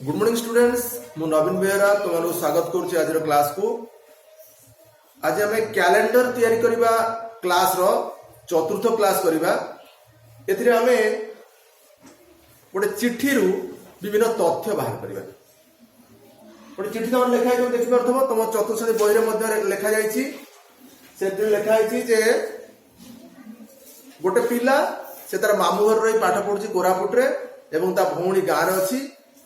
Good morning students मु नवीन बेहरा तुम स्वागत करुच्ची आज क्लास को। आज आम कैलेंडर तैयारी करबा क्लास रो चतुर्थ क्लास करबा। एथिरे आमे गोटे चिट्ठी रु विभिन्न तथ्य बाहर करबा। गोटे चिट्ठी तुम लिखा है देखि परथबो तुम चतुर्थ श्रेणी बही रे मध्ये लिखा जायछि। से लिखा है जे गोटे पिला से तार मामू घर रही पाठ पढ़ुछि कोरापुट रे एवं ता भौणी गाँ रे अछि।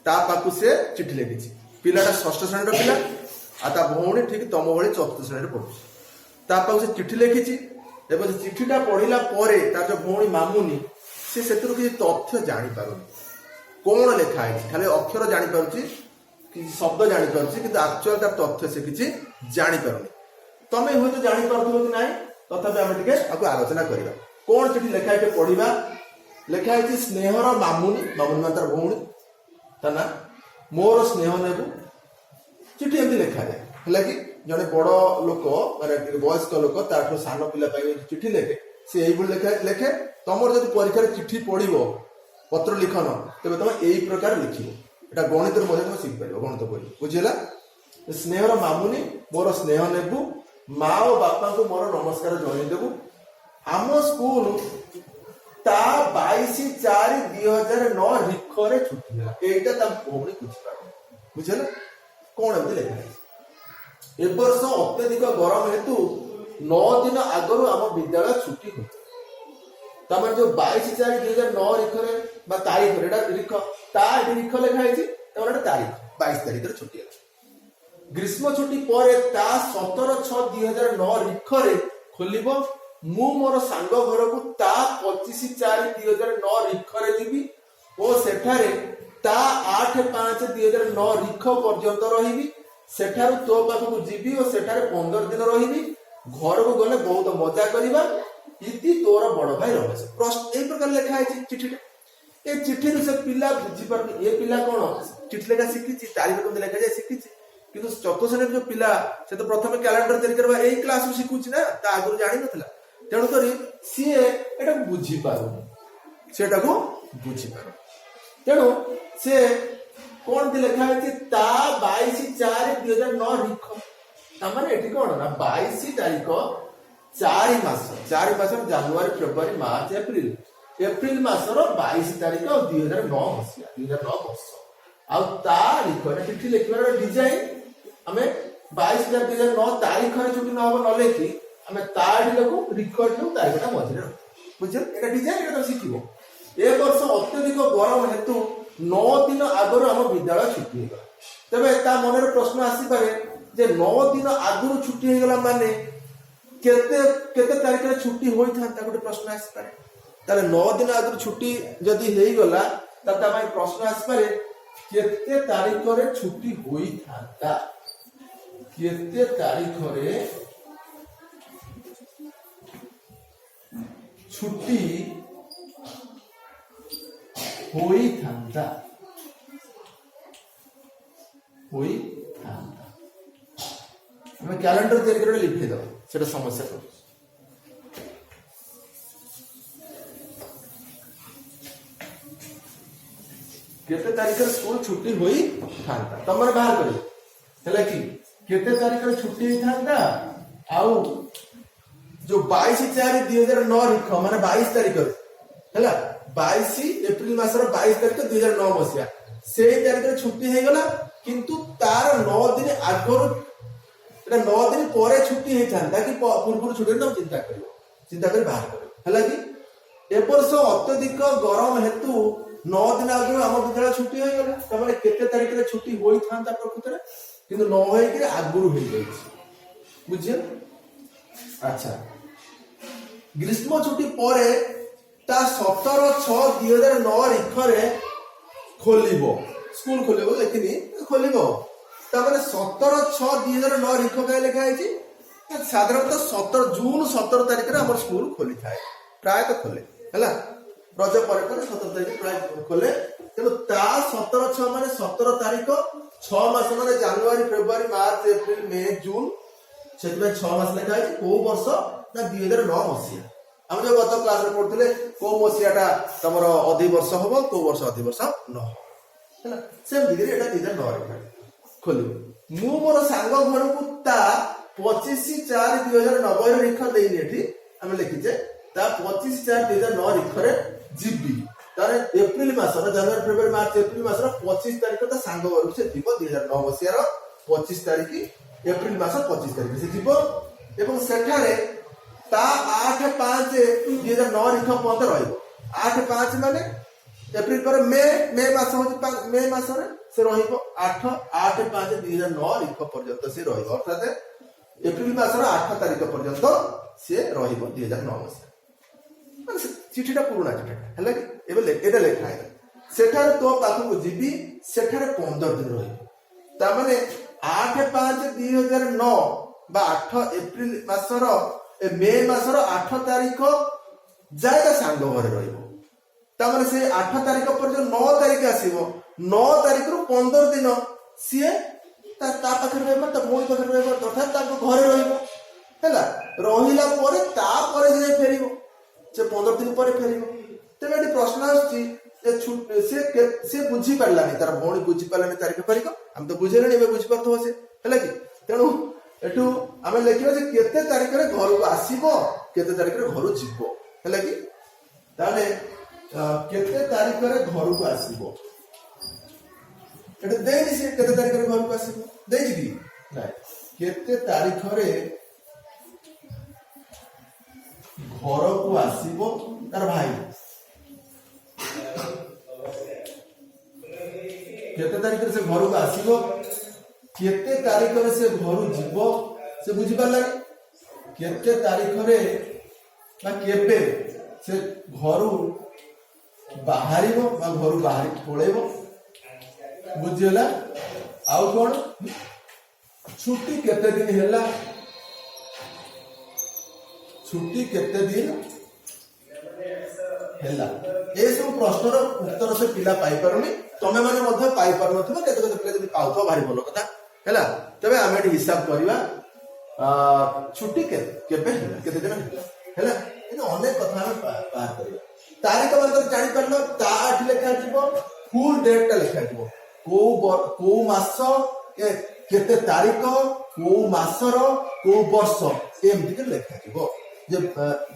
ता पाकु से चिट्ठी लिखी पिलाटा षष्ठ श्रेणी पिला आ ता भौणी ठीक तम भली चतुर्थ श्रेणी पढ़ुछि। ता पाकु से चिट्ठी लिखी एवं चिट्ठीटा पढ़िला परे तार जो भौणी मामुनी से सेतुरु किछि तथ्य जानि पारुनी कोन लिखा है। खाली अक्षर जानि पारुछि कि शब्द जानि पारुछि किंतु एक्चुअल तार तथ्य से किछि जानि पारुनी। तमे हो तो जानि पारथबो कि नाही तथापि आमे टिके आकु आलोचना करिबा। कोन चिट्ठी लिखा है पढ़िबा। लिखा है स्नेहर मामुनी मामुनी मान तार भौणी ता मोर स्नेह नेबु चिट्ठी एमती लिखा जाए कि जड़े बड़ लोक माने वयस्क लोक ताठू सान पिला चिट्ठी लिखे सी लिखे तुम जब परीक्षा चिट्ठी पढ़ो पत्र लिखन तेज तुम यही प्रकार लिख एटा गणित तुम शिखिपार गणित बही बुझेगा। स्नेहर मामुनी मोर स्नेह नेबु माँ और बापा को मोर नमस्कार जनईदेबु आम स्कूल ता 22/4/2009 रिखरे छुट्टी है एटा ता भौणी बुझिपार कौन एमती लिखा ए वर्ष अत्यधिक गरम हेतु 9 दिन आगु आम विद्यालय छुट्टी हो तमें जो 22/4/2009 रिखरे बा तारीख रिख ता रिख लिखा है तारीख 22 तारीख छुट्टी है। ग्रीष्म छुट्टी पर ता 17/6/2009 रिखरे खोलिबो मु मोर सांग घर को ता 25/4/2009 रिखरे जीवी और सेठारे ता 8/5/2009 रिख पर्यंत रही सेठारु तो पाखु जीवी और सेठारे 15 दिन रही घर को गले बहुत मजा करिबा इति तोर बड़ भाई रमेश प्रश्न ए प्रकार लिखा है चिट्ठी ए चिट्ठी से पिला बुझी पर ए पिला कोन चिट्ठी लेखा शिखिछि तारीख कोन लेखा जाय शिखिछि किंतु चतुर्थ श्रेणी जो पिला से तो प्रथम कैलेंडर तैयारी करबा एई क्लास में शिखुछि ना ता आगु जानि नथला तेणु करी सी एटा बुझी पारुनी सेटा को बुझी पारु तेणु से कोन दि लिखा है ता 22/4/2009 रिख तमाने एठी कोन ना 22 तारीख 4 मास जनवरी फेब्रुआरी मार्च एप्रिल मासर 22 तारीख 2009 मसिया 2009 वर्ष आ ता लिख एटा चिट्ठी लिखबार डिजाइन हमें 22/4/2009 तारीख रे छुट्टी न हो न लेखि हमें तार को रिकॉर्ड लो तारीखटा मझे बुझे एटा डिजाइन एटा शिखिबो। ए वर्ष अत्यधिक गरम हेतु 9 दिन आगु आम विद्यालय छुट्टी हो तबे ता मन रे प्रश्न आसी पारे जे 9 दिन आगु छुट्टी हो गला माने केते केते तारीख रे छुट्टी होई थांता गोटे प्रश्न आसी पारे ताले 9 दिन आगु छुट्टी जदी हेई गला ता भाई प्रश्न आसी पारे केते तारीख रे छुट्टी होई थांता केते तारीख रे छुट्टी होई थांता हमें कैलेंडर तैयारी करके लिखि दो सेटा समस्या को केते तारीख रे स्कूल छुट्टी होई थांता तमरे बाहर करी हैला कि केते तारीख रे छुट्टी होई थांता आउ जो 22/4/2009 रिख माने 22 तारीख हैला 22 एप्रिल मासर 22 तारीख 2009 मसिया से तारीख रे छुट्टी हे गला किंतु तार 9 दिन आगरो एटा 9 दिन परे छुट्टी हे थांता कि पूर्व छुट्टी न चिंता कर बाहर करो हैला कि ए वर्ष अत्यधिक गरम हेतु 9 दिन आगरो हम विद्यालय छुट्टी हे गला तमाने केते तारीख रे छुट्टी होई थांता प्रकृति रे किंतु न होई कि आगरो हे गई बुझिए। अच्छा ग्रीष्म छुट्टी पर ता 17/6/2009 रिखरे खोलिबो स्कूल खोलिबो लेकिन खोलिबो ता माने 17/6/2009 रिख का लिखा है साधारणतः 17 तारीख रे हमर स्कूल खोली थाए प्राय तो खोले हैला रज पर 17 तारीख प्राय खोले तेनो ता 17/6 माने 17 तारीख 6 मास माने जनवरी फेब्रुआरी मार्च एप्रिल मई जून से 6 मास लिखा है को वर्ष ना 2009 मसिया हम जो गत क्लास रे पढ़थले को मसियाटा तमरो अधि वर्ष होबो को वर्ष अधि वर्ष न ହେଲା ସେମିତି କରି ଏଟା 2009 ରେଖା ଖୋଲିବ। ମୁଁ ମୋର ସାଙ୍ଗ ଘରକୁ ତା 25/4/2009 ରେଖା ଦେଇନି, ଏଠି ଆମେ ଲେଖିଛେ ତା 25/4/2009 ରେଖରେ ଯିବି। ତାର ଏପ୍ରିଲ ମାସର ଜାନୁଆରୀ ଫେବୃଆରୀ ମାର୍ଚ୍ଚ ଏପ୍ରିଲ ମାସର 25 ତାରିଖ ତା ସାଙ୍ଗ ଘରକୁ ସେ ଯିବ। 2009 ମସିହାର 25 ତାରିଖ ଏପ୍ରିଲ ମାସ 25 ତାରିଖ ସେ ଯିବ ଏବଂ ସେଠାରେ ତା 8/5/2009 ରେଖା ପର୍ଯ୍ୟନ୍ତ ରହିବ। 8/5 ମାନେ ଏପ୍ରିଲ ପରେ ମେ ମାସ ହଉଛି ମେ ମାସରେ ସେ ରହିବ 8/5/2009 ରେଖା ପର୍ଯ୍ୟନ୍ତ ସେ ରହିବ, ଅର୍ଥାତ ଏପ୍ରିଲ ମାସର 8 ତାରିଖ ପର୍ଯ୍ୟନ୍ତ ସେ ରହିବ 2009 ମସିହା। ମାନେ ଚିଠିଟା ପୁରୁଣା ଚିଠିଟା ହେଲା କି ଏବେ ଏଟା ଲେଖା ହେଲା। ସେଠାରେ ତୋ ପାଖକୁ ଯିବି, ସେଠାରେ 15 ଦିନ ରହିବ। ତାମାନେ 8/5/2009 ବା 8 ଏପ୍ରିଲ ମାସର ମେ ମାସର 8 ତାରିଖ ଯାଏ ତା ସାଙ୍ଗ ଘରେ ରହିବ। ତାମାନେ ସେ 8 ତାରିଖ ପର୍ଯ୍ୟନ୍ତ 9 ତାରିଖ ଆସିବ। 9 ତାରିଖରୁ 15 ଦିନ ସିଏ ତା ପାଖରେ ରହିବ, ତା ଭଉଣୀ ପାଖରେ ରହିବ, ଅର୍ଥାତ ତାଙ୍କ ଘରେ ରହିବ ହେଲା। ରହିଲା ପରେ ତାପରେ ସେ ଫେରିବ, ସେ 15 ଦିନ ପରେ ଫେରିବ। ତେବେ ଏଠି ପ୍ରଶ୍ନ ଆସୁଛି ଯେ ସେ ବୁଝିପାରିଲାନି, ତାର ଭଉଣୀ ବୁଝିପାରିଲାନି ତାରିଖ ଫାରିଖ, ଆମେ ତ ବୁଝିଲେଣି, ଏବେ ବୁଝିପାରୁଥିବ ସେ ହେଲା କି। ତେଣୁ ଏଠୁ ଆମେ ଲେଖିବା ଯେ କେତେ ତାରିଖରେ ଘରକୁ ଆସିବ, କେତେ ତାରିଖରେ ଘରୁ ଯିବ ହେଲା କି। ତାହେଲେ କେତେ ତାରିଖରେ ଘରକୁ ଆସିବ ଏଟା ଦେଇନି, ସେ କେତେ ତାରିଖରେ ଘରକୁ ଆସିବ ଦେଇଛି କି ନାଇଁ। କେତେ ତାରିଖରେ ଘରକୁ ଆସିବ ତାର ଭାଇ, କେତେ ତାରିଖରେ ସେ ଘରକୁ ଆସିବ, କେତେ ତାରିଖରେ ସେ ଘରୁ ଯିବ ସେ ବୁଝିପାରିଲାନି। କେତେ ତାରିଖରେ ବା କେବେ ସେ ଘରୁ ବାହାରିବ ବା ଘରୁ ବାହାରିକି ପଳେଇବ ବୁଝିହେଲା। ଆଉ କଣ ଛୁଟି କେତେ ଦିନ ହେଲା, ଛୁଟି କେତେ ଦିନ ହେଲା। ଏସବୁ ପ୍ରଶ୍ନର ଉତ୍ତର ସେ ପିଲା ପାଇପାରୁନି, ତମେ ମାନେ ମଧ୍ୟ ପାଇପାରୁନଥିବ। କେତେ କେତେ ପିଲା ଯଦି ପାଉଥିବ ଭାରି ଭଲ କଥା ହେଲା। ତେବେ ଆମେ ଏଠି ହିସାବ କରିବା ଛୁଟି କେବେ ହେଲା, କେତେ ଦିନ ହେଲା। ଅନେକ କଥା ଆମେ ବାହାର କରିବା। ତାରିଖ ମାନଙ୍କର ଜାଣିପାରିଲ, ତା ଏଠି ଲେଖାଯିବ, ଫୁଲ ଡେଟ୍ ଟା ଲେଖାଯିବ, କୋଉ ମାସ କେତେ ତାରିଖ, କୋଉ ମାସର କୋଉ ବର୍ଷ, ଏମିତି ଲେଖାଯିବ। ଯେ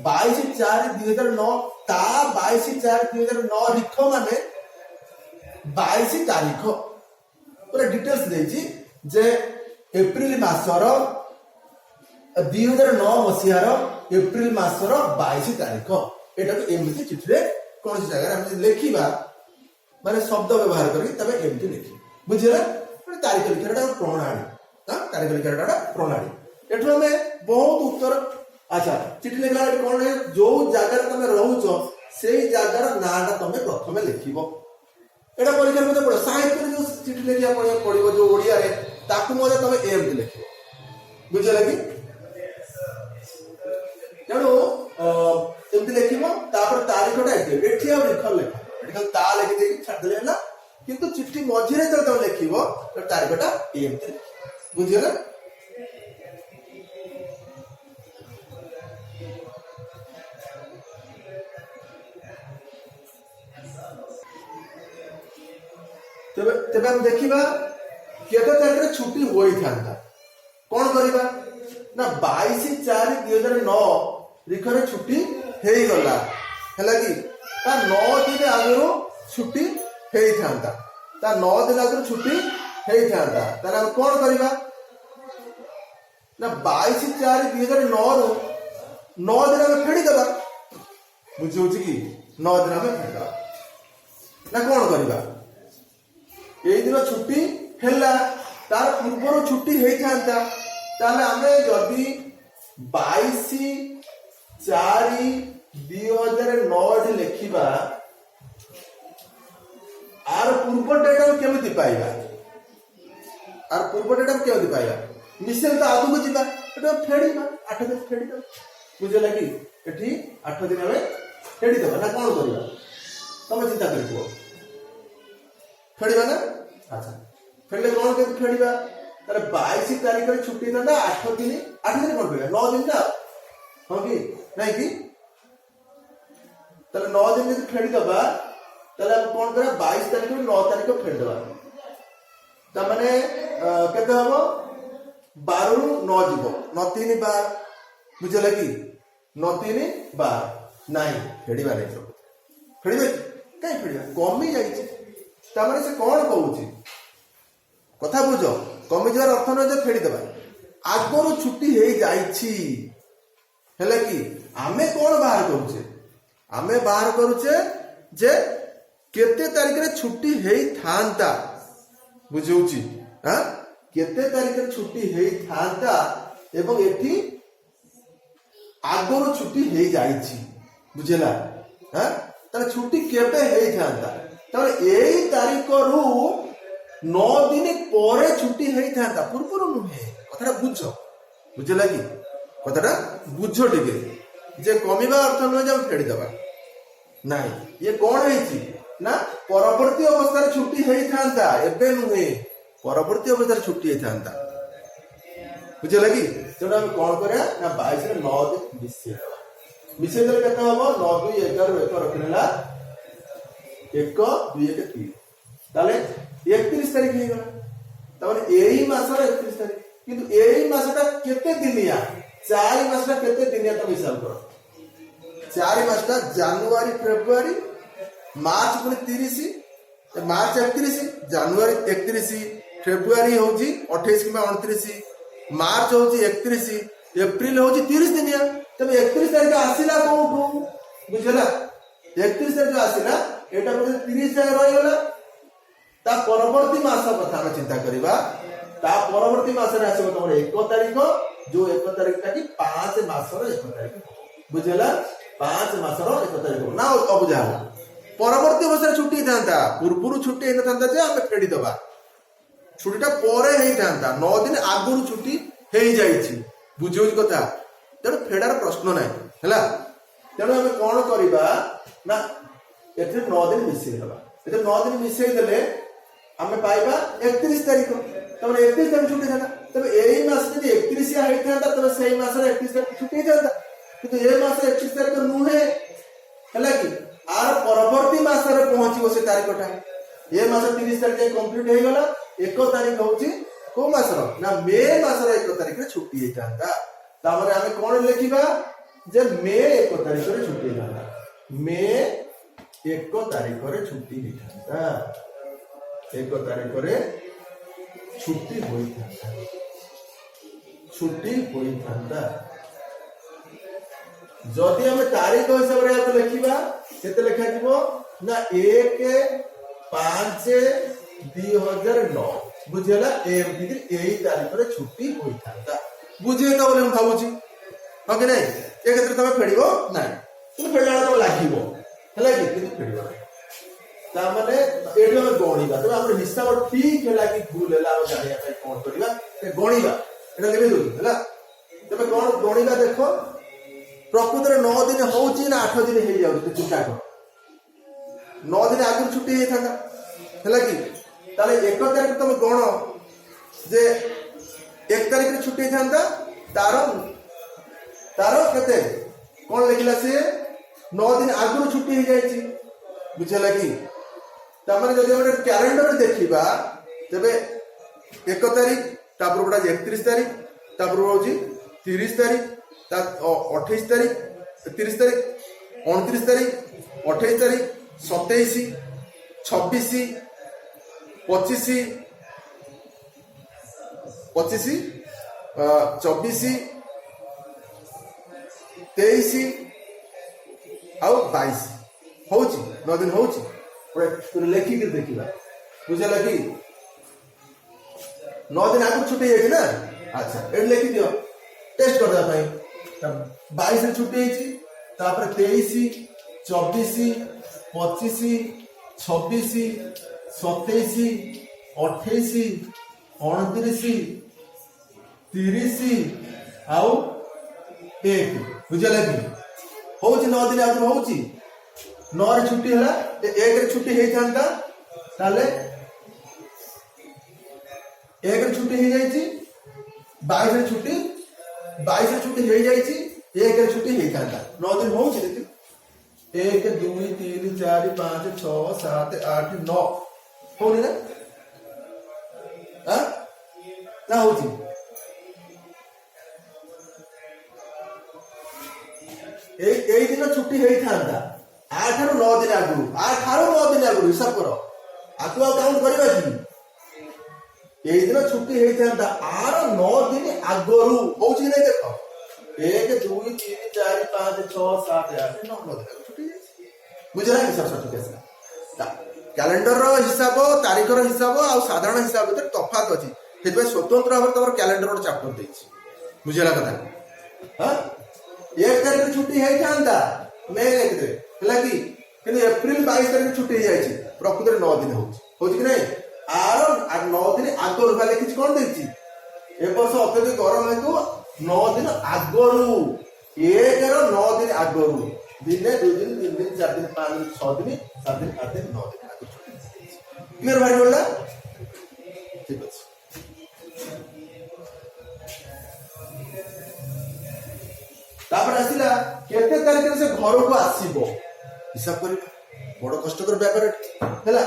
22/4/2009 ତା 22/4/2009 ରେଖ ମାନେ 22 ତାରିଖ ପୁରା ଡିଟେଲ୍ସ ଦେଇଛି ଯେ ଏପ୍ରିଲ ମାସର 2009 ମସିହାର ଏପ୍ରିଲ ମାସର 22 ତାରିଖ। ଏଟାକୁ ଏମିତି ଚିଠିରେ କୌଣସି ଜାଗାରେ ଆମେ ଲେଖିବା ମାନେ ଶବ୍ଦ ବ୍ୟବହାର କରିକି ତମେ ଏମିତି ଲେଖିବ ବୁଝିଲା। ତାରିଖ ଲେଖିବାଟା ପ୍ରଣାଳୀ, ତାରିଖ ଲେଖିବାଟା ପ୍ରଣାଳୀ। ଏଠୁ ଆମେ ବହୁତ ଉତ୍ତର। ଆଚ୍ଛା, ଚିଠି ଲେଖିଲା ବେଳେ କଣ ଯୋଉ ଜାଗାରେ ତମେ ରହୁଛ ସେଇ ଜାଗାର ନାଁଟା ତମେ ପ୍ରଥମେ ଲେଖିବ। ଏଟା ପରୀକ୍ଷାରେ ମଧ୍ୟ ପଡିବ। ସାହିତ୍ୟରେ ଯୋଉ ଚିଠି ଲେଖିବା ପଡିବ ଯୋଉ ଓଡିଆରେ, ତାକୁ ମଧ୍ୟ ତମେ ଏମିତି ଲେଖିବ ବୁଝିଲା କି। ତେଣୁ ଏମିତି ଲେଖିବ। ତାପରେ ତାରିଖଟା ଏଠି ଆଉ ରେଖର ଲେଖ, ଏଠି ଖାଲି ତା ଲେଖିଦେଇକି ଛାଡ଼ିଦେଲେ ହେଲା। କିନ୍ତୁ ଚିଠି ମଝିରେ ଯେତେବେଳେ ତମେ ଲେଖିବ ତାରିଖଟା ଏମିତି ବୁଝିଗଲା। ତେବେ ଆମେ ଦେଖିବା କେତେ ତାରିଖରେ ଛୁଟି ହୋଇଥାନ୍ତା। କଣ କରିବା ନା 22/4/2009 ରେଖରେ ଛୁଟି ହେଇଗଲା ହେଲା କି। ତା 9 ଦିନ ଆଗରୁ ଛୁଟି ହେଇଥାନ୍ତା, ତା 9 ଦିନ ଆଗରୁ ଛୁଟି ହେଇଥାନ୍ତା। ତାହେଲେ ଆମେ କଣ କରିବା ନା 22/4/2009 ରୁ 9 ଦିନ ଆମେ ଫେରିଦବା। ବୁଝି ହଉଛି କି 9 ଦିନ ଆମେ ଫେରିଦବା ନା କଣ କରିବା। ଏଇ ଦିନ ଛୁଟି ହେଲା, ତାର ପୂର୍ବରୁ ଛୁଟି ହେଇଥାନ୍ତା। ତାହେଲେ ଆମେ ଯଦି 22/4/2009 ଲେଖିବା, ଆର ପୂର୍ବ ଡେଟ୍ ଆମେ କେମିତି ପାଇବା, ଆର ପୂର୍ବ ଡେଟ୍ ଆମେ କେମିତି ପାଇବା। ନିଶ୍ଚୟ ତ ଆଗକୁ ଯିବା, ଏଟା ଫେରିବା 8 ଦିନ ଫେରିଦବା ବୁଝିଲା କି। ଏଠି 8 ଦିନ ଆମେ ଫେରିଦବା ନା କଣ କରିବା ତମେ ଚିନ୍ତା କରି କୁହ। ଫେରିବା ନା। ଆଚ୍ଛା, ଫେରିଲେ କଣ କେମିତି ଫେରିବା। ତାହେଲେ 22 ତାରିଖରେ ଛୁଟି ହେଇଥାନ୍ତା, 8 ଦିନ କଣ ଫେରିବା 9 ଦିନ ନା, ହଁ କି ନାଇଁ କି। ତାହେଲେ 9 ଦିନ ଯଦି ଫେରିଦବା ତାହେଲେ ଆମେ କଣ कौन करा 22 तारीख 9 तारीख फेरदेवा ताने केते हबो 12 रु 9 जीवो 9 3 12 बुझला कि 9 3 12 नहीं फेडिबा नहीं सब फेडिबे कहीं फेडिबा कमी जाइछि ताने से कौन कहूछि कथा बुझो कमी जर अर्थ न जे फेडी देबा आगरो छुट्टी हे जाइछि हेले कि आमे कौन बाहर करूछे आमे बाहर करूछे जे केते तारीख रे छुट्टी हेई थांता बुझौछि हां केते तारीख रे छुट्टी हेई थांता एवं एठी आगरो छुट्टी हेई जाइछि बुझेला हां तार छुट्टी केबे हेई थांता तार एई तारीख रु 9 दिन परे छुट्टी हेई थांता पूर्व नुहे कथरा बुझो बुझेला कि कथाटा बुझो टिके जे कमिबा अर्थ न जे फेडी दबा नहीं ये कौन है ना परवर्ती अवस्था छुट्टी हेई थांता एबे नुहे परवर्ती अवस्था छुट्टी हेई थांता बुझे लगी तेणु हम कौन करिया ना 22 रे 9 दिन मिसे देले केते हबो 9 2 11 1 रखनेला 1 2 1 3 ताले 31 तारीख हे गला तबने एई मासर 31 तारीख किंतु एई मासटा केते दिनिया 4 मासटा केते दिनिया तो हिसाब करो 4 मासटा जनवरी फेब्रुआरी मार्च पुनी 30 मार्च 31 जनवरी 31 फेब्रुआरी होची 28 किबा 29 मार्च होची 31 एप्रिल होची 30 दिनिया तबे 31 तारीख आसीला कोठू बुझला 31 तारीख आसीला एटा बोले 30 जाय रहि गला ता परवर्ती मास कथा हम चिंता करिबा ता परवर्ती मास रे आसीबो तमर 1 तारीख जो 1 तारीख ता कि 5 मास रो 1 तारीख बुझला 5 मास रो 1 तारीख ना अब बुझाला परवर्ती अवस्था छुट्टी थांता पूर्व छुट्टी न थांता जे हम फेडी दबा छुट्टीटा परे हेई थांता 9 दिन आगुरु छुट्टी हेई जाईछि बुझौछ कथा तेणु फेडार प्रश्न नाही हैला तेणु हम कोन करिबा ना एथे 9 दिन मिसई दबा एथे 9 दिन मिसई देले हम पाइबा 31 तारीख तब 31 तारीख छुट्टी थांता तब एई मास जे 31 या हेई थांता तब सेई मास रे 31 तारीख छुट्टी थांता किंतु ए मास रे 31 तारीख नुहे हैला कि आर परवर्ती मास रे पहुंची से तारीखटा ए मास 30 तारीख कंप्लीट हे गला 1 तारीख होची को मास रो ना मे मास रे 1 तारीख रे छुट्टी हे थांता तामरे हमें कोन लिखिबा जे मे 1 तारीख रे छुट्टी थांता मे 1 तारीख रे छुट्टी हे थांता 1 तारीख रे छुट्टी होई थांता छुट्टी होई थांता जदि हम तारीख हिसाब रे आप लिखिबा केते लिखा जीवो ना 1/5/2009 बुझेला एमटी एई तारीख रे छुट्टी होई थांता बुझे तो बोले हम भाबुची हो कि नहीं ए क्षेत्र तमे फेडिबो नहीं तुम फेडला तो लागिबो हला कि किति फेडिबो ता माने एडो में गणिबा तो हमर हिसाब ठीक हैला कि भूल हैला हम जानिया पे कोन करिबा ते गणिबा एटा लेबे दो हैला तमे कोन गणिबा देखो प्रकृत रे 9 दिन होची ना 8 दिन हे जाउ तो चिंता कर 9 दिन आगु छुट्टी हे थाका हैला कि ताले 1 तारीख तुम गण जे 1 तारीख रे छुट्टी थांता तारो केते कोन लिखला से 9 दिन आगु छुट्टी हे जाईची बुझला कि तमरे जदि हम कैलेंडर देखिबा तबे 1 तारीख तापर बडा 31 तारीख तापर होची 30 तारीख 28 तारीख 30 तारीख 29 तारीख 28 तारीख 27 26 25 24 23 आउ 22 होची 9 दिन होची पुरा लेखि के देखिबा बुझला कि 9 दिन आगु छुट्टी है ना अच्छा एड लेखि दियो टेस्ट कर दा भाई 22 रे छुट्टी है तापर 23 24 25 26 27 28 29 30 आउ 1 बुझला कि होची 9 दिन आगु होची 9 रे छुट्टी हला 1 रे छुट्टी हे थांता ताले 1 रे छुट्टी हे जाईची 22 रे छुट्टी हे जाईची 1 रे छुट्टी हे थांता 9 दिन होची देखि 1 2 3 4 5 6 7 8 9 होनी ना ना होची এই দিন ছুটি ହେଇଥାନ୍ତା 8 ରୁ 9 ଦିନ ଆଗରୁ 8 ରୁ 9 ଦିନ ଆଗରୁ ହିସାବ କର ଆକୁ ଆଉ କାଉଣ୍ଟ କରିବା କି এই ଦିନ ଛୁଟି ହେଇଥାନ୍ତା 8 9 ଦିନ ଆଗରୁ ହଉଛି କି ନାଇଁ ଦେଖ 1 2 3 4 5 6 7 8 9 ଦିନ ଛୁଟି ବୁଝିଲା କି ସର ଛୁଟି ଆସିଲା କ୍ୟାଲେଣ୍ଡର ହିସାବ ତାରିଖର ହିସାବ ଆଉ ସାଧାରଣ ହିସାବ ଭିତରେ ତଫାତ ଅଛି ସେଥିପାଇଁ ସ୍ୱତନ୍ତ୍ର ଭାବରେ ତମର କ୍ୟାଲେଣ୍ଡର ଗୋଟେ ଚାପ୍ଟର ଦେଇଛି ବୁଝିଲା କଥା ହଁ 1 तारीख छुट्टी होता मे 1 है कि एप्रिल 22 तारीख छुट्टी हो जाए प्रकृत 9 दिन हो कि नहीं आर 9 दिन आगुरी पहले किसी कौन देखी ए वर्ष अत्यधिक गरम हेतु 9 दिन आगुरी 1 रो 9 दिन आगुरी दिन 2 दिन 3 दिन 4 दिन 5 दिन 6 दिन 7 दिन 8 दिन 9 दिन आगुरी क्लियर भाई बोला ठीक है तापर आसिला केते तारिख से घर को आसीबो हिसाब करिबा बड़ कष्टकर व्यापार हैला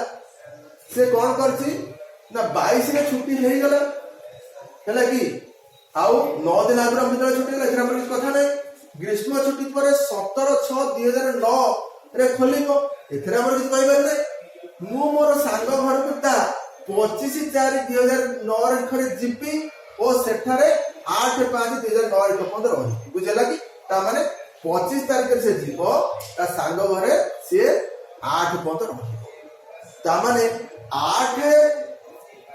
से कोन करछि ना 22 रे छुट्टी हेई गला हैला कि आउ 9 दिन आगर हम जेतरा छुट्टी गला एथरा हमर कथा नै ग्रीष्म छुट्टी पर 17/6/2009 रे खोलिबो एथरा हमर किछ कहबार नै मु मोर सांग घर पिता 25/4/2009 रे खरे जिपी ओ सेठारे 8/5/2009 रे पंद रही बुझला कि माने 25 तारिख से जीव ता सांग घरे से 8 पंद रही माने 8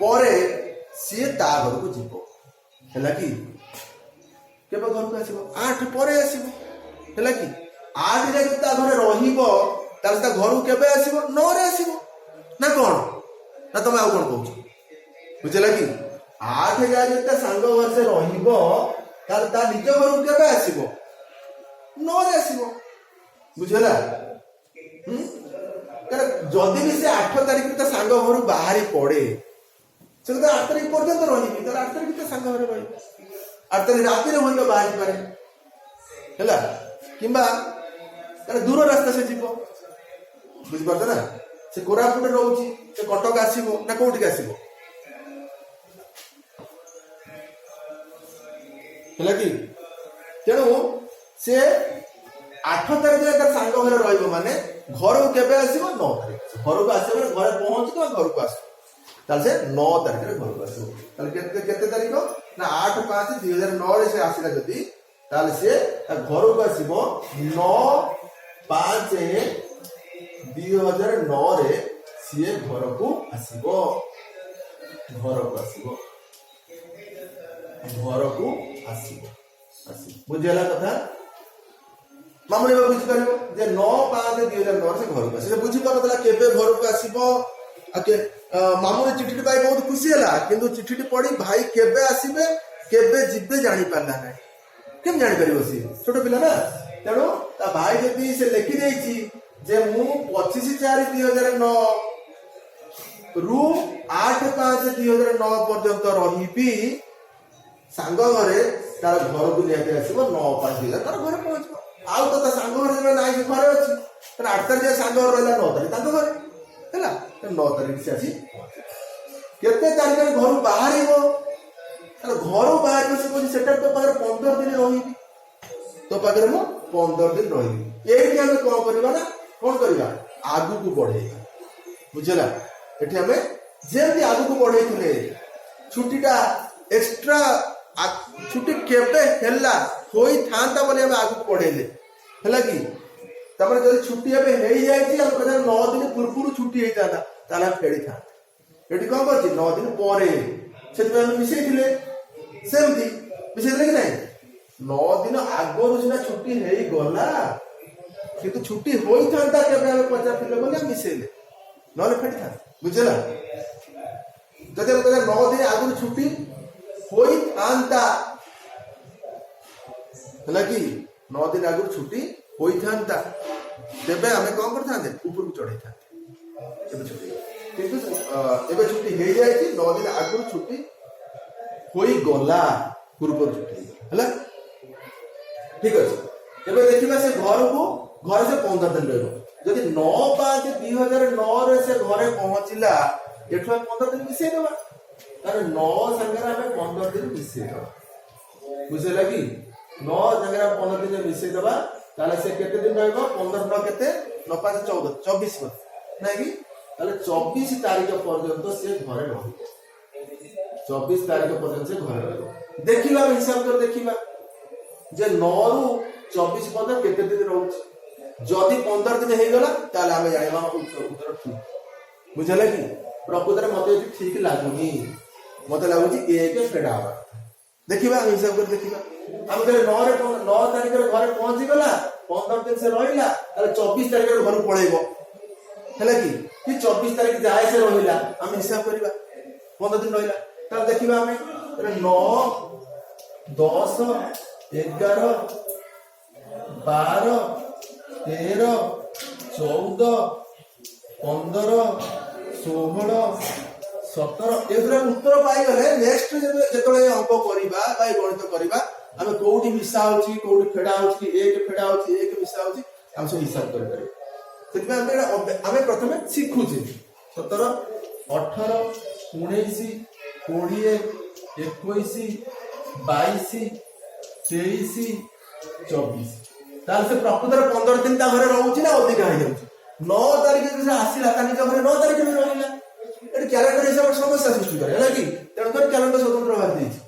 परे सी ता घर को जीव हैला कि केबे घर को आसीबो 8 परे आसीबो हैला कि 8 रे ता घरे रहिबो ताले ता घर को केबे आसीबो 9 रे आसीबो ना कोन ना तमे आ कोन कहू बुझला कि 8 जाय ता सांग घर से रहिबो ताले ता निज घर को केबे आसीबो 9 रे आसीबो बुझला जदि भी से 8 तारिख ता सांग घर बाहरी पड़े से तो 8 तारिख पर्यंत रही तो 8 तारिख ता सांग घर रही 8 तारिख राति रे होइलो बाहरी पारे हैला किंबा दूर रास्ता से जीवो बुझ परछ ना से कोरापुट रहउची से कटक आसीबो ना कोठी आसीबो हैला कि तेणु से 8 तारिख सांग घर रही माने घर को केबे आसीबो 9 तारिख घर को आसीबो घर पहुंच तो घर को आसीबो ताल से 9 तारिख रे घर को आसीबो ताल केते तारिख ना 8/5/2009 रे से आसीला जदी ताल से घर को आसीबो 9/5/2009 रे से घर को आसीबो बुझला कथा मामूली बुझी पार जे 9/5/2009 से घर को आसे बुझी पारला केबे घर को आसीबो आके मामूली चिठी पाई बहुत खुशी हला किंतु चिठी पढ़ी भाई केबे आसीबे केबे जिबे जानि पारला नै केम जानि परिबो सी छोटो पिला ना तेणु ता भाई जदी से लिखि देछि जे मु 25/4/2009 रु 8/5/2009 पर्यंत रहिबी सांग घरे तार घर को लेके आसीबो 9/5 तार घर पहुंचबो आउ तो ता सांग घर नाइ से घरे अछि त 8 तारिख सांग घर रहला 9 तारिख तांको घरे हैला त 9 तारिख से आसी केते तारिख घर बाहरिबो त घर बाहर से कोन सेटअप तो पाकर 15 दिन रहिबी तो पाकर मो 15 दिन रहिबी एठी हम कोन करबा ना कोन करबा आगु को बढ़ेबा बुझला एठी हमें जेमती आगु को बढ़ेइथिले छुट्टीटा एक्स्ट्रा छुट्टी केबे हेला होई थांता बोले हम आगु पढ़ेले हैला कि तमरे जदी छुट्टी एबे हेई जाईची हम कदा 9 दिन पूर्व छुट्टी हेई जाता ताला फेडी था एठी कोन करछि 9 दिन परे सेति हम मिसई दिले सेमती मिसई दिले कि नहीं 9 दिन आगरु सिना छुट्टी हेई गला किंतु छुट्टी होई थांता केबे हम पचा दिले बोले मिसईले नले फेडी था बुझला जदे कदा 9 दिन आगरु छुट्टी होई थांता हैला कि 9 दिन आगरु छुट्टी होई थांता तेबे हमें कोन कर थांते ऊपर को चढ़ाई थांते एबे छुट्टी किंतु एबे छुट्टी हे जाय कि 9 दिन आगरु छुट्टी होई गला पूर्व छुट्टी हैला ठीक अछि एबे देखिबा से घर को ଘରେ ସେ 15 ଦିନ ରହିବ। ଯଦି 9/5/2009 ସେ ଘରେ ପହଞ୍ଚିଲା, ଏଠୁ ଆମେ 15 ଦିନ ମିଶେଇ ଦେବା, ତାହେଲେ 9 ସାଙ୍ଗରେ ଆମେ 15 ଦିନ ମିଶେଇ ଦେବା। ବୁଝିଲା କି? 9 ସାଙ୍ଗରେ ଆମେ 15 ଦିନ ମିଶେଇ ଦେବା, ତାହେଲେ ସେ କେତେ ଦିନ ରହିବ? 15 ନ କେତେ 9 5 14 24 ନାଇଁ କି? ତାହେଲେ 24 ତାରିଖ ପର୍ଯ୍ୟନ୍ତ ସେ ଘରେ ରହିବ। 24 ତାରିଖ ପର୍ଯ୍ୟନ୍ତ ସେ ଘରେ ରହିବ। ଦେଖିବା ହିସାବ କରି ଦେଖିବା ଯେ 9 ରୁ 24 ପର୍ଯ୍ୟନ୍ତ କେତେ ଦିନ ରହୁଛି। ଯଦି 15 ଦିନ ହେଇଗଲା ତାହେଲେ ଆମେ ଜାଣିବା ଉତ୍ତର ଠିକ। ବୁଝିଲେ କି? ପ୍ରକୃତରେ ମତେ ଏଠି ଠିକ ଲାଗୁନି, ମତେ ଲାଗୁଛି 1 ଫେଡା ହବା। ଦେଖିବା ହିସାବ କରି ଦେଖିବା। ଆମେ କହିଲେ 9 ତାରିଖରେ ଘରେ ପହଞ୍ଚିଗଲା, 15 ଦିନ ସେ ରହିଲା, ତାହେଲେ 24 ତାରିଖରେ ଘରକୁ ପଳେଇବ, ହେଲା କି? 24 ତାରିଖ ଯାଏ ସେ ରହିଲା, ଆମେ ହିସାବ କରିବା 15 ଦିନ ରହିଲା। ତାହେଲେ ଦେଖିବା ଆମେ 9 10 11 12 13 14 15 16 17 ଏଗୁରା ଉତ୍ତର ପାଇଗଲେ ନେକ୍ସଟ ଯେତେବେଳେ ଅଙ୍କ କରିବା ବା ଗଣିତ କରିବା, ଆମେ କୋଉଠି ମିଶା ହଉଛି, କୋଉଠି ଫେଡା ହଉଛି, 1 ଫେଡା ହଉଛି, 1 ମିଶା ହଉଛି, ଆମେ ସବୁ ହିସାବ କରିପାରିବା। ସେଥିପାଇଁ ଆମେ ପ୍ରଥମେ ଶିଖୁଛେ 17 18 19 20 21 22 23 24। ତାହେଲେ ସେ ପ୍ରକୃତରେ 15 ଦିନ ତା ଘରେ ରହୁଛି ନା ଅଧିକା ହେଇଯାଉଛି? 9 ତାରିଖରେ ସେ ଆସିଲା, ତା ନିଜ ଘରେ 9 ତାରିଖରେ ରହିଲା। ଏଠି କ୍ୟାଲେଣ୍ଡର ହିସାବରେ ସମସ୍ୟା ସୃଷ୍ଟି କରେ, ହେଲା କି? ତେଣୁକରି କ୍ୟାଲେଣ୍ଡର ସ୍ୱତନ୍ତ୍ର ଭାବେ ଦେଇଛି।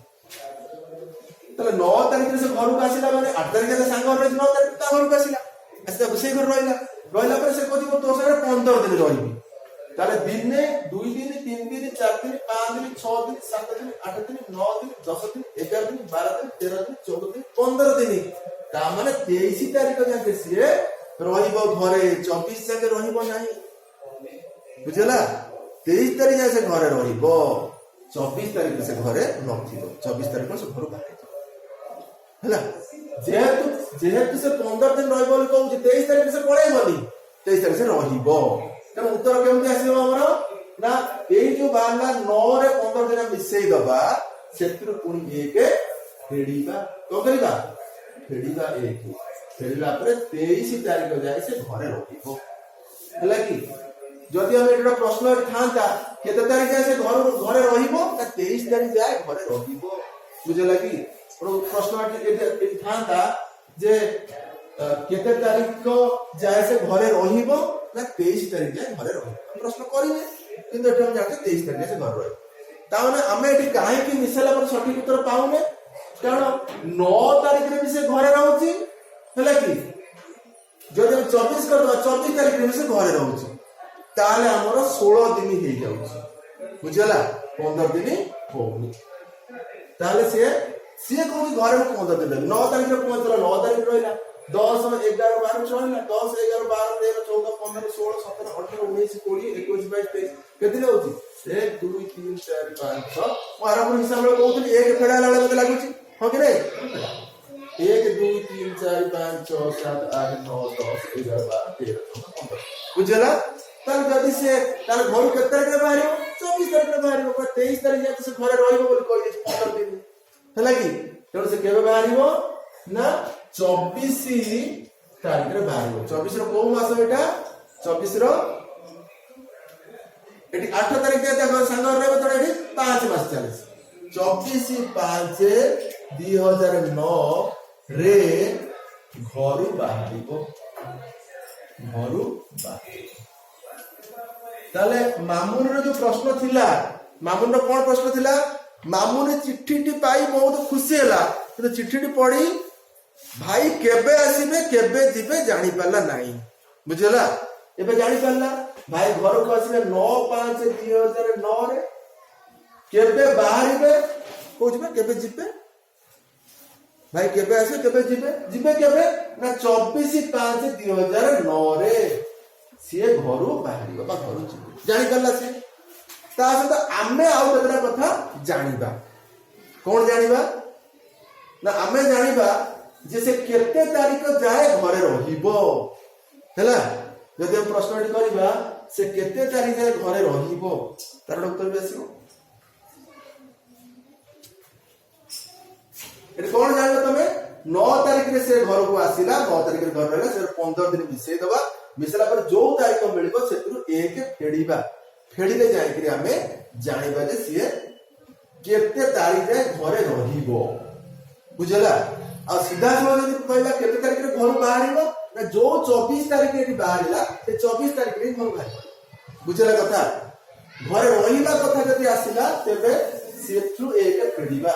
ତାହେଲେ 9 ତାରିଖରେ ସେ ଘରକୁ ଆସିଲା ମାନେ 8 ତାରିଖରେ ସାଙ୍ଗ ଘରେ ରହିଛି, 9 ତାରିଖରେ ତା ଘରକୁ ଆସିଲା, ସେଇ ଘରେ ରହିଲା। ରହିଲା ପରେ ସେ କହୁଛି ତୋ ସାଙ୍ଗରେ 15 ଦିନ ରହିବି। ତାହେଲେ ଦିନେ 2 ଦିନ 3 ଦିନ 4 ଦିନ 5 ଦିନ 6 ଦିନ 7 ଦିନ 8 ଦିନ 9 ଦିନ 10 ଦିନ 11 ଦିନ 12 ଦିନ 13 ଦିନ 14 ଦିନ 15 ଦିନ। ତା ମାନେ 23 ତାରିଖ ଯାକେ ସିଏ ରହିବ ଘରେ, 24 ଯାକେ ରହିବ ନାହିଁ। ବୁଝିଲା? 23 ତାରିଖ ଯାଏ ସେ ଘରେ ରହିବ, 24 ତାରିଖ ସେ ଘରେ ନଥିବ, 24 ତାରିଖ ସେ ଘରୁ ବାହାରିଯିବ, ହେଲା। ଯେହେତୁ ସେ 15 ଦିନ ରହିବ ବୋଲି କହୁଛି, 23 ତାରିଖ ସେ ପଳେଇବନି, 23 ତାରିଖ ସେ ରହିବ। ତେଣୁ ଉତ୍ତର କେମିତି ଆସିବ ଆମର? ନା ଏଇ ଯୋଉ ବାହାରିଲା 9 ରେ 15 ଦିନ ମିଶେଇ ଦବା, ସେଥିରୁ ପୁଣି 1 ଫେଡିବା। କଣ କରିବା? ଫେଡିବା 1, ଫେରିଲା ପରେ 23 ତାରିଖ ଯାଏ ସେ ଘରେ ରହିବ, ହେଲା କି? ଯଦି ଆମେ ଏଟା ପ୍ରଶ୍ନ ଥାନ୍ତା କେତେ ତାରିଖ ଯାଏ ସେ ଘରେ ରହିବ, ନା 23 ତାରିଖ ଯାଏ ଘରେ ରହିବ। ବୁଝିଲା କି? ପ୍ରଶ୍ନ ଥାନ୍ତା ଯେ କେତେ ତାରିଖ ଯାଏ ସେ ଘରେ ରହିବ, ନା 23 ତାରିଖ ଯାଏ ଘରେ ରହିବ। ପ୍ରଶ୍ନ କରିବେ, କିନ୍ତୁ ଏଠି ଆମେ ଜାଣିଛେ 23 ତାରିଖ ସେ ଘରେ ରହିବ। ତାମାନେ ଆମେ ଏଠି କାହିଁକି ମିଶାଇଲା ପରେ ସଠିକ ଉତ୍ତର ପାଉନେ? କାରଣ 9 ତାରିଖରେ ବି ସେ ଘରେ ରହୁଛି, ହେଲା କି? ଯଦି ଆମେ 24 କରିଦବା, 24 ତାରିଖରେ ବି ସେ ଘରେ ରହୁଛି, ତାହେଲେ ଆମର 16 ଦିନ ହେଇଯାଉଛି। ବୁଝିଗଲା? 15 ଦିନ ହଉନି। ତାହେଲେ ସିଏ କହୁଛି ଘରେ ମୁଁ 15 ଦିନ ରହିବି। 9 ତାରିଖରେ ପହଞ୍ଚିଲା, 9 ତାରିଖ ରହିଲା, 10 11 12 ରହିଲା, 10 11 12 13 14 15 16 17 18 19 20 21 22 23 କେତେ ଦିନ ହଉଛି? 1 2 3 4 5 6 ମୁଁ ଆରମ୍ଭ ହିସାବରେ କହୁଥିଲି 1 ଫେଡା ହେଲା ବେଳେ ମତେ ଲାଗୁଛି, ହଁ କି ନାଇଁ? 1 2 3 4 5 6 7 8 9 10 11 12 13 14 15। ବୁଝିଲା? ତାହେଲେ ଯଦି ସେ ତାହେଲେ ଘରୁ କେତେ ତାରିଖରେ ବାହାରିବ? 24 ତାରିଖରେ ବାହାରିବ। 23 ତାରିଖ ଯାଏ ସେ ଘରେ ରହିବ ବୋଲି କହିଦେଇଛି, 15 ଦିନ, ହେଲା କି? ତେଣୁ ସେ କେବେ ବାହାରିବ? ନା 24 ତାରିଖରେ ବାହାରିବ। 24 ର କୋଉ ମାସ ଏଟା? 24 ର ଏଠି 8 ତାରିଖ ଯାଏ ତାଙ୍କ ସାଙ୍ଗ ରହିବ, ତେଣୁ ଏଠି 5 ମାସ ଚାଲିଛି। 24/5/2009 ରେ ଘରୁ ବାହାରିବ, ଘରୁ ବାହାରିବ। ତାହେଲେ ମାମୁନର ଯୋଉ ପ୍ରଶ୍ନ ଥିଲା, ମାମୁନର କଣ ପ୍ରଶ୍ନ ଥିଲା? ମାମୁନି ଚିଠିଟି ପାଇ ବହୁତ ଖୁସି ହେଲା, କିନ୍ତୁ ଚିଠିଟି ପଢି ଭାଇ କେବେ ଆସିବେ କେବେ ଯିବେ ଜାଣିପାରିଲା ନାହିଁ। ବୁଝିଲା? ଏବେ ଜାଣିପାରିଲା ଭାଇ ଘରକୁ ଆସିବେ 9/5/2009 ରେ, କେବେ ବାହାରିବେ କହୁଛି କେବେ ଯିବେ, ଭାଇ କେବେ ଆସିବେ କେବେ ଯିବେ, ଯିବେ କେବେ? ନା 24/5/2009 ରେ ସିଏ ଘରୁ ବାହାରିବ ବା ଘରୁ ଯିବେ, ଜାଣିପାରିଲା ସିଏ। ତା ସହିତ ଆମେ ଆଉ କେତେଟା କଥା ଜାଣିବା। କଣ ଜାଣିବା? ନା ଆମେ ଜାଣିବା ଯେ ସେ କେତେ ତାରିଖ ଯାଏ ଘରେ ରହିବ, ହେଲା। ଯଦି ଆମେ ପ୍ରଶ୍ନ ଏଠି କରିବା ସେ କେତେ ତାରିଖ ଯାଏ ଘରେ ରହିବ, ତାର ଉତ୍ତର ବି ଆସିବ। ଏଠି କଣ ଜାଣିବ ତମେ? 9 तारिख रे से घर को आसिला 9 तारिख रे घर रहला से 15 दिन मिसई दबा मिसला पर जो तारीख मिलिबो सेतु एक फेडिबा फेडिले जाय कि हमें जानिबा जे सिए केते तारीख रे घरे रहिबो बुझला आ सीधा जदी कहला केते तारीख रे घर बाहरिबो ना जो 24 तारीख रे बाहरिला से 24 तारीख रे घर बाहरिबो बुझला कथा घरे रहिबा कथा जदी आसिला तेबे सेतु एक फेडिबा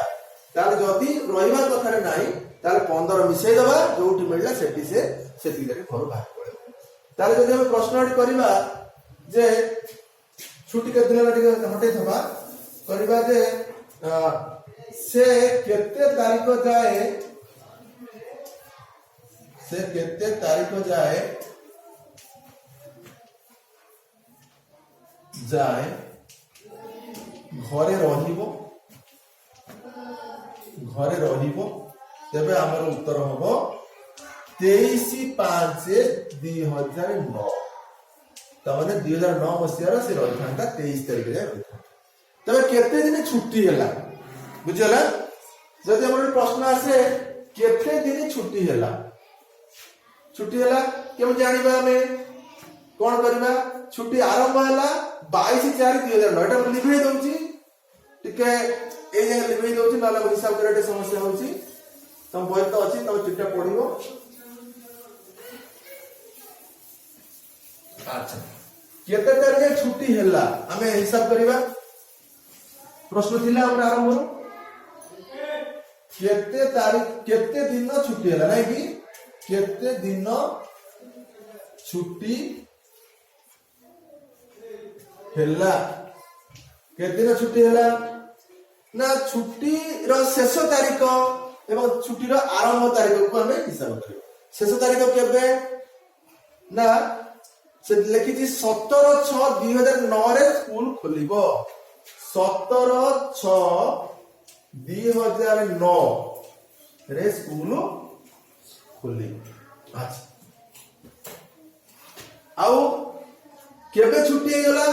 ताले जदी रहिबा कथा रे नाही ताले 15 मिसई दबा जोठी मिलला सेठी से सेठी रे घर बाहर ताले जदी हम प्रश्न करबा जे छुट्टी के दिन हटे थबा करबा जे से केते तारीख जाए जाए घरे रहिबो तेबे हमर उत्तर हबो 23/5/2009 तमने 2009 मसियार से रहिथांता 23 तारिख रे रहिथांता तबे केते दिन छुट्टी हैला बुझला जदि हमर प्रश्न आसे केते दिन छुट्टी हैला केम जानिबा हमें कोन करबा छुट्टी आरंभ हैला 22/4/2009 एटा लिखि दउची टिके ए जगह लिखि दउची नाला हिसाब करे समस्या होची तम बय तो अछि तम चिट्टा पढिबो अच्छा केते तारिख छुट्टी हैला हमें हिसाब करबा प्रश्न थिला हमरा आरंभ हो केते तारीख केते दिन छुट्टी हैला नै कि केते दिन छुट्टी हैला केते दिन छुट्टी हैला ना छुट्टी रो शेष तारीख एवं छुट्टी रो आरंभ तारीख को हमें हिसाब करियो शेष तारीख केबे ना से लिखि 17/6/2009 रे स्कूल खोलिबो 17/6/2009 रे स्कूल खोली अच्छा आउ केबे छुट्टी हैला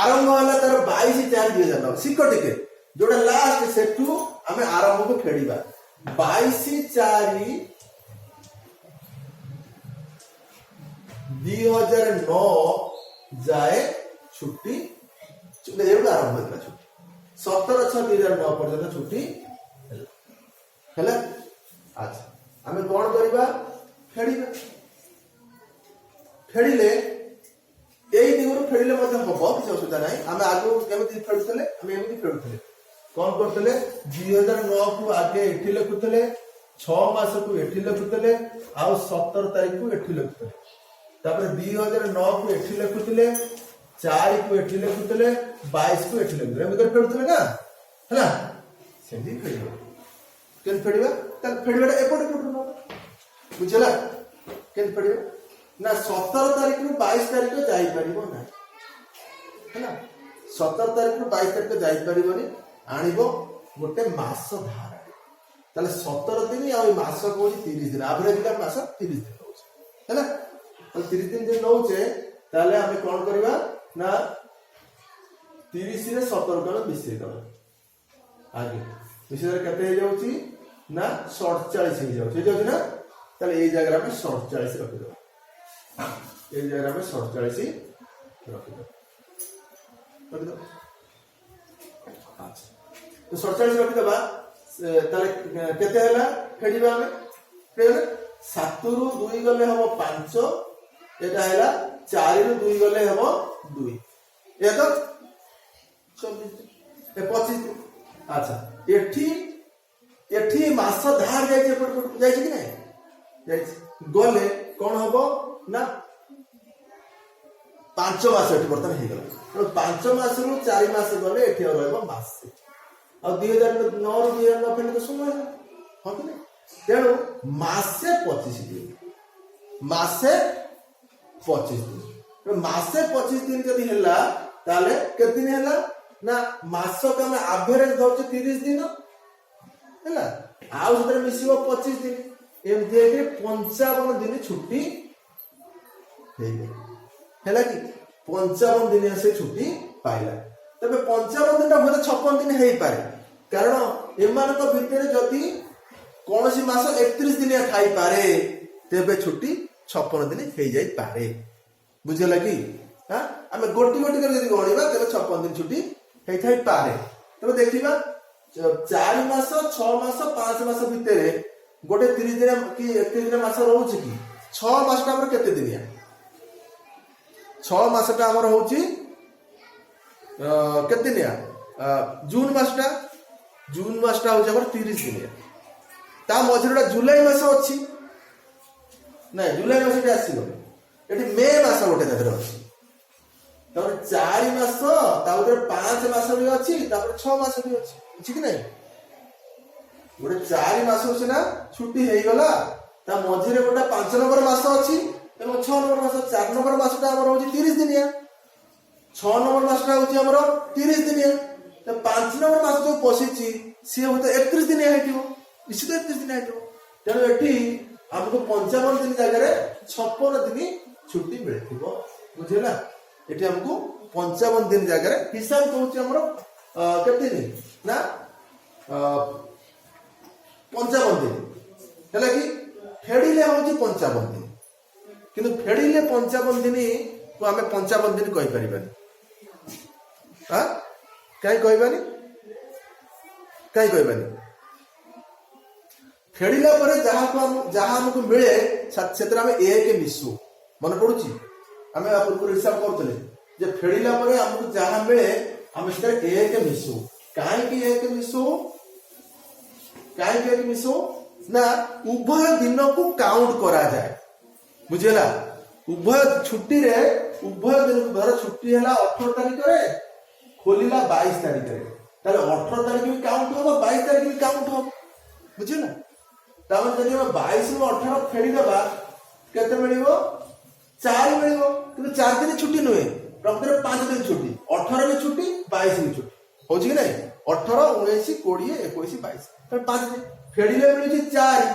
आरंभ होला तार 22/4/2009 सिको टिके जोडा लास्ट सेटू हमें आरंभ को फेडीबा 22/4/2009 जाए छुट्टी एवं आरंभ होता छुट्टी 17/6/2009 पर्यंत छुट्टी हैला अच्छा हमें कौन करबा फेडीबा फेडिले एई दिगुरु फेडिले मते हबो किछ असुविधा नाही हमें आगु केमिति फेडुतले हमें एमिति फेडुतले कोन करतले 2009 को आगे एठी लिखुतले 6 मास को एठी लिखुतले आ 17 तारीख को एठी लिखुतले तापर 2009 को एठी लिखुतले 4 को एठी लिखुतले 22 को एठी लिखुतले एमिति फेडुतले ना हैला सेंदी फेडिबो केन फेडिबा त फेडिबाटा एपटे पटु न बुझला केन फेडिबा ना 17 तारीख रु 22 तारीख जाई परिबो ना हैला 17 तारीख रु 22 तारीख जाई परिबोनी आनिबो गोटे मास धार ताले 17 दिन आ मास को 30 दिन एवरेज का मास 30 दिन होछ हैला तो 30 दिन जे नौचे ताले हमें कोन करबा ना 30 रे 17 कन मिसई दबा आगे मिसई केते हे जाउची ना 47 हे जाउची ना ताले ए जगह में 47 रख दो ए जगह में 47 रख दो अच्छा तो 47 रख दबा ताले केते हैला फेडिबा हमें फेडिबा 7 रु 2 गले हम 5 एटा हैला 4 रु 2 गले हम 2 ए तो 24 ए 25 अच्छा एठी मास धार जाय छै जाय छै कि नै जाय गले कोन हबो ना 5 मास एठी बर्तन हे गेल तो 5 मास रु 4 मास गले एठी रहबो मास आ 2009 रु 2009 फेन तो समय हो कि नै तेणु मासे 25 दिन मासे 25 दिन मासे 25 दिन जदी हैला ताले के दिन हैला ना मास का में एवरेज धरछ 30 दिन हैला आउ सतरे मिसिबो 25 दिन एम दे के 55 दिन छुट्टी हे हैला कि 55 दिन से छुट्टी पाइला तबे 55 दिन होते 56 दिन हे पारे कारण एमान को भितर जदी कौन सी मास 31 दिन थाई पारे तेबे छुट्टी 56 दिन हो जाई पारे बुझला कि हां आमे गोटी गोटी कर यदि गणिबा तेबे 56 दिन छुट्टी हे थाई पारे तबे देखिबा 4 मास 6 मास 5 मास भितरे गोटे 30 दिन कि 31 दिन मास रहउछि कि 6 मास टा हमर केते दिनिया 6 मास टा हमर होउछि केते दिनिया जून मास टा होउछि हमर 30 दिनिया ता मझिरटा जुलाई मास अछि नै जुलाई मास टा आसीबो एठी मे मास गोटे दादर अछि तापर 4 मास तापर 5 मास भी अछि तापर 6 मास भी अछि अछि कि नै गोटे 4 मास सिना छुट्टी हेई गला ता मझिरे गोटे 5 नंबर मास अछि एवं 6 नंबर मास 4 नंबर मास ता हमर होछि 30 दिनिया 6 नंबर मास ता होछि हमर 30 दिनिया तो 5 नंबर मास जो पसिछि सी हो तो 31 दिनिया हेतिबो निश्चित 31 दिन हेतिबो तेनो एठी हमको 55 दिन जगह 56 दिन छुट्टी मिलथिबो बुझिला एठी हमको 55 दिन जगह हिसाब कहउछि हमर केते दिन ना 55 दिन हैला कि फेडिले होछि 55 दिन किंतु फेडिले 55 दिन को हमें 55 दिन कहि परिबानी हां काई कहबानी फेडिला परे जहा हमको मिले सेतरा में एक मिसु मन पडुची हमें पूर्व हिसाब करतले जे फेडिला परे हमको जहा मिले हम सेतरा एक मिसु काई कि एक मिसु ना उभय दिन को काउंट करा जाए बुझेला उभय छुट्टी रे उभय दिन घर छुट्टी हला 18 तारिख रे खोलिला 22 तारिख रे ताले 18 तारिख भी काउंट हो 22 तारिख भी काउंट हो बुझिला तामे जदि 22 नु 18 फेडी देबा केते मिलिबो 4 मिलिबो किंतु 4 दिन छुट्टी नहे प्रकृତରେ 5 दिन छुट्टी 18 रे छुट्टी 22 रे छुट्टी होजी कि नहीं 18 19 20 21 22 तो 5 दिन फेडिले मिलुची 4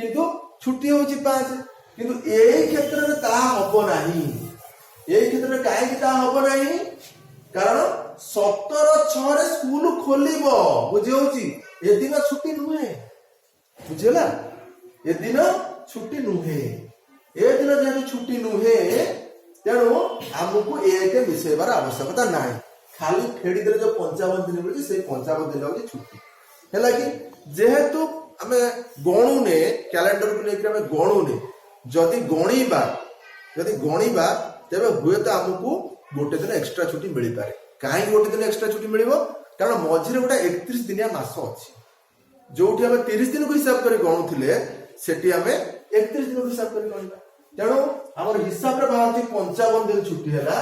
किंतु छुट्टी होची 5 किंतु एई क्षेत्र रे ता हबो नाही एई क्षेत्र रे काहे कि ता हबो नाही कारण 17/6 रे स्कूल खोलिबो बुझियोची ए दिन छुट्टी नुहे बुझिला ए दिन छुट्टी नुहे ए दिन जे छुट्टी नुहे तेणु हमको एक विषयबार आवश्यकता नाही खाली फेडी देले जो 55 दिन बोली से 55 दिन होची छुट्टी हैला कि जेहेतु हमें गणुने कैलेंडर को लेकर हमें गणुने जदि गणीबा तेबे हुए तो हमको गोटे दिन एक्स्ट्रा छुट्टी मिल पारे काहे गोटे दिन एक्स्ट्रा छुट्टी मिलिबो कारण मझिरे गोटा 31 दिनिया मास अछि जोठी हमें 30 दिन को हिसाब कर गणुथिले सेठी हमें 31 दिन को हिसाब कर गणिबा तेणु हमर हिसाब रे बाहर 55 दिन छुट्टी हैला